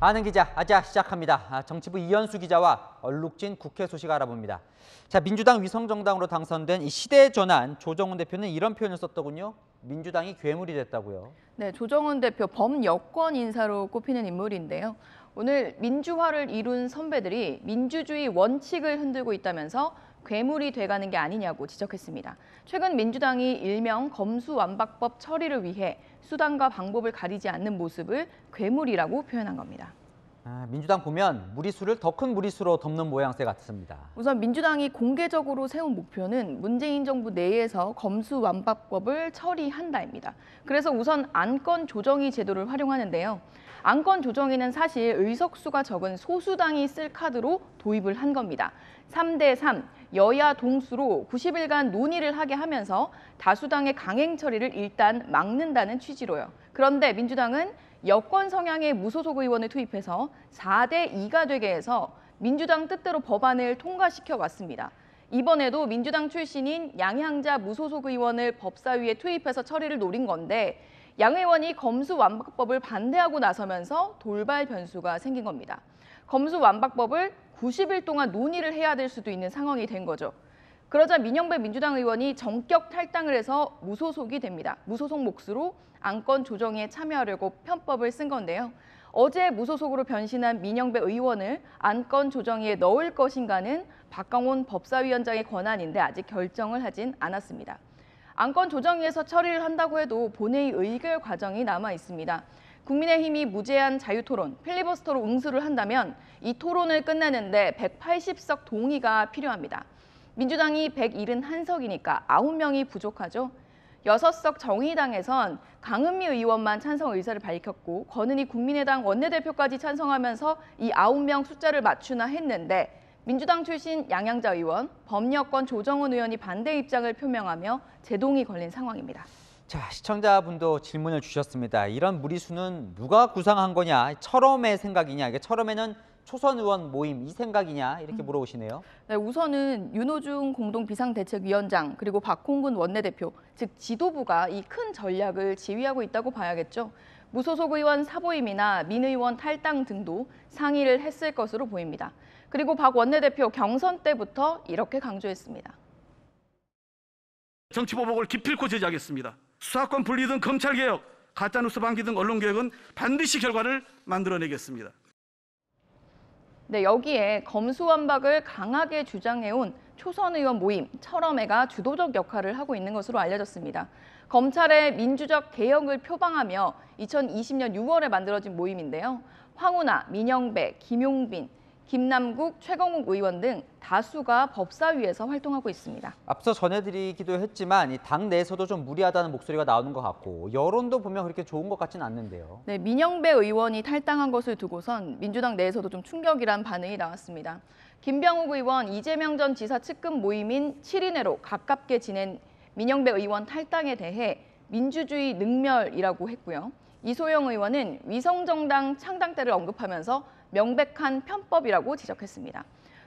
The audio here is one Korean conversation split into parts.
아는 기자, 아자 시작합니다. 정치부 이현수 기자와 얼룩진 국회 소식 알아봅니다. 자, 민주당 위성정당으로 당선된 이 시대전환 조정훈 대표는 이런 표현을 썼더군요. 민주당이 괴물이 됐다고요. 네, 조정훈 대표 범여권 인사로 꼽히는 인물인데요. 오늘 민주화를 이룬 선배들이 민주주의 원칙을 흔들고 있다면서 괴물이 돼가는 게 아니냐고 지적했습니다. 최근 민주당이 일명 검수완박법 처리를 위해 수단과 방법을 가리지 않는 모습을 괴물이라고 표현한 겁니다. 민주당 보면 무리수를 더 큰 무리수로 덮는 모양새 같습니다. 우선 민주당이 공개적으로 세운 목표는 문재인 정부 내에서 검수완박법을 처리한다입니다. 그래서 우선 안건 조정위 제도를 활용하는데요. 안건 조정위는 사실 의석수가 적은 소수당이 쓸 카드로 도입을 한 겁니다. 3대3 여야 동수로 90일간 논의를 하게 하면서 다수당의 강행 처리를 일단 막는다는 취지로요. 그런데 민주당은 여권 성향의 무소속 의원을 투입해서 4대2가 되게 해서 민주당 뜻대로 법안을 통과시켜 왔습니다. 이번에도 민주당 출신인 양향자 무소속 의원을 법사위에 투입해서 처리를 노린 건데 양 의원이 검수완박법을 반대하고 나서면서 돌발 변수가 생긴 겁니다. 검수완박법을 90일 동안 논의를 해야 될 수도 있는 상황이 된 거죠. 그러자 민영배 민주당 의원이 전격 탈당을 해서 무소속이 됩니다. 무소속 몫으로 안건 조정에 참여하려고 편법을 쓴 건데요. 어제 무소속으로 변신한 민영배 의원을 안건 조정위에 넣을 것인가는 박강원 법사위원장의 권한인데 아직 결정을 하진 않았습니다. 안건 조정위에서 처리를 한다고 해도 본회의 의결 과정이 남아 있습니다. 국민의힘이 무제한 자유토론, 필리버스터로 응수를 한다면 이 토론을 끝내는데 180석 동의가 필요합니다. 민주당이 171석이니까 9명이 부족하죠. 6석 정의당에선 강은미 의원만 찬성 의사를 밝혔고 권은희 국민의당 원내대표까지 찬성하면서 이 9명 숫자를 맞추나 했는데 민주당 출신 양향자 의원, 범여권 조정훈 의원이 반대 입장을 표명하며 제동이 걸린 상황입니다. 자, 시청자분도 질문을 주셨습니다. 이런 무리수는 누가 구상한 거냐? 철험의 생각이냐? 이게 철험에는 초선 의원 모임 이 생각이냐? 이렇게 물어보시네요. 네, 우선은 윤호중 공동비상대책위원장 그리고 박홍근 원내대표, 즉 지도부가 이 큰 전략을 지휘하고 있다고 봐야겠죠. 무소속 의원 사보임이나 민 의원 탈당 등도 상의를 했을 것으로 보입니다. 그리고 박 원내대표 경선 때부터 이렇게 강조했습니다. 정치보복을 기필코 제지하겠습니다. 수사권 분리 등 검찰개혁, 가짜뉴스 방지 등 언론개혁은 반드시 결과를 만들어내겠습니다. 네, 여기에 검수완박을 강하게 주장해온 초선 의원 모임 철험회가 주도적 역할을 하고 있는 것으로 알려졌습니다. 검찰의 민주적 개혁을 표방하며 2020년 6월에 만들어진 모임인데요. 황운하, 민영배, 김용빈, 김남국, 최강욱 의원 등 다수가 법사위에서 활동하고 있습니다. 앞서 전해드리기도 했지만 이 당 내에서도 좀 무리하다는 목소리가 나오는 것 같고 여론도 보면 그렇게 좋은 것 같지는 않는데요. 네, 민영배 의원이 탈당한 것을 두고선 민주당 내에서도 좀 충격이란 반응이 나왔습니다. 김병욱 의원, 이재명 전 지사 측근 모임인 7인회로 가깝게 지낸 민영배 의원 탈당에 대해 민주주의 능멸이라고 했고요. 이소영 의원은 위성정당 창당 때를 언급하면서 명백한 편법이라고 지적했습니다.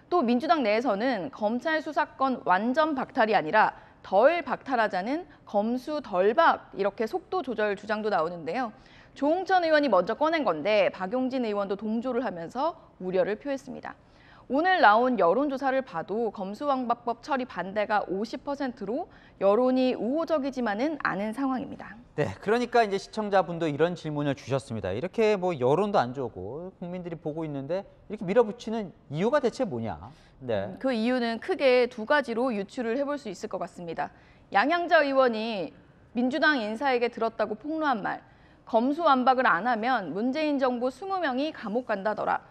또 민주당 내에서는 검찰 수사권 완전 박탈이 아니라 덜 박탈하자는 검수 덜박 이렇게 속도 조절 주장도 나오는데요. 조홍천 의원이 먼저 꺼낸 건데 박용진 의원도 동조를 하면서 우려를 표했습니다. 오늘 나온 여론조사를 봐도 검수완박법 처리 반대가 50%로 여론이 우호적이지만은 않은 상황입니다. 네, 그러니까 이제 시청자분도 이런 질문을 주셨습니다. 이렇게 뭐 여론도 안 좋고 국민들이 보고 있는데 이렇게 밀어붙이는 이유가 대체 뭐냐? 네. 그 이유는 크게 두 가지로 유추를 해볼 수 있을 것 같습니다. 양향자 의원이 민주당 인사에게 들었다고 폭로한 말, 검수완박을 안 하면 문재인 정부 20명이 감옥 간다더라.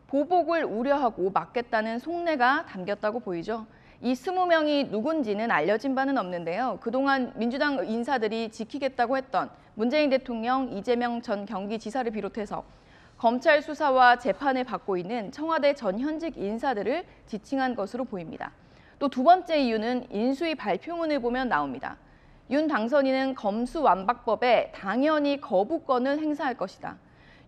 보복을 우려하고 막겠다는 속내가 담겼다고 보이죠. 이 20명이 누군지는 알려진 바는 없는데요. 그동안 민주당 인사들이 지키겠다고 했던 문재인 대통령, 이재명 전 경기지사를 비롯해서 검찰 수사와 재판을 받고 있는 청와대 전 현직 인사들을 지칭한 것으로 보입니다. 또 두 번째 이유는 인수위 발표문을 보면 나옵니다. 윤 당선인은 검수완박법에 당연히 거부권을 행사할 것이다.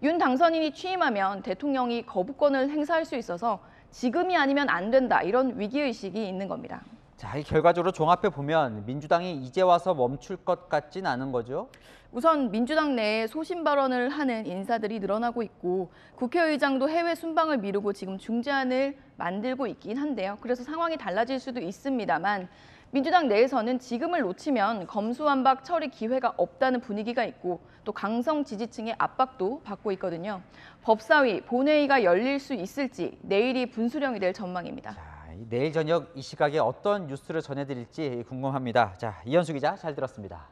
윤 당선인이 취임하면 대통령이 거부권을 행사할 수 있어서 지금이 아니면 안 된다 이런 위기의식이 있는 겁니다. 자, 이 결과적으로 종합해 보면 민주당이 이제 와서 멈출 것 같진 않은 거죠. 우선 민주당 내에 소신 발언을 하는 인사들이 늘어나고 있고 국회의장도 해외 순방을 미루고 지금 중재안을 만들고 있긴 한데요. 그래서 상황이 달라질 수도 있습니다만 민주당 내에서는 지금을 놓치면 검수완박 처리 기회가 없다는 분위기가 있고 또 강성 지지층의 압박도 받고 있거든요. 법사위, 본회의가 열릴 수 있을지 내일이 분수령이 될 전망입니다. 자, 내일 저녁 이 시각에 어떤 뉴스를 전해드릴지 궁금합니다. 자, 이현수 기자 잘 들었습니다.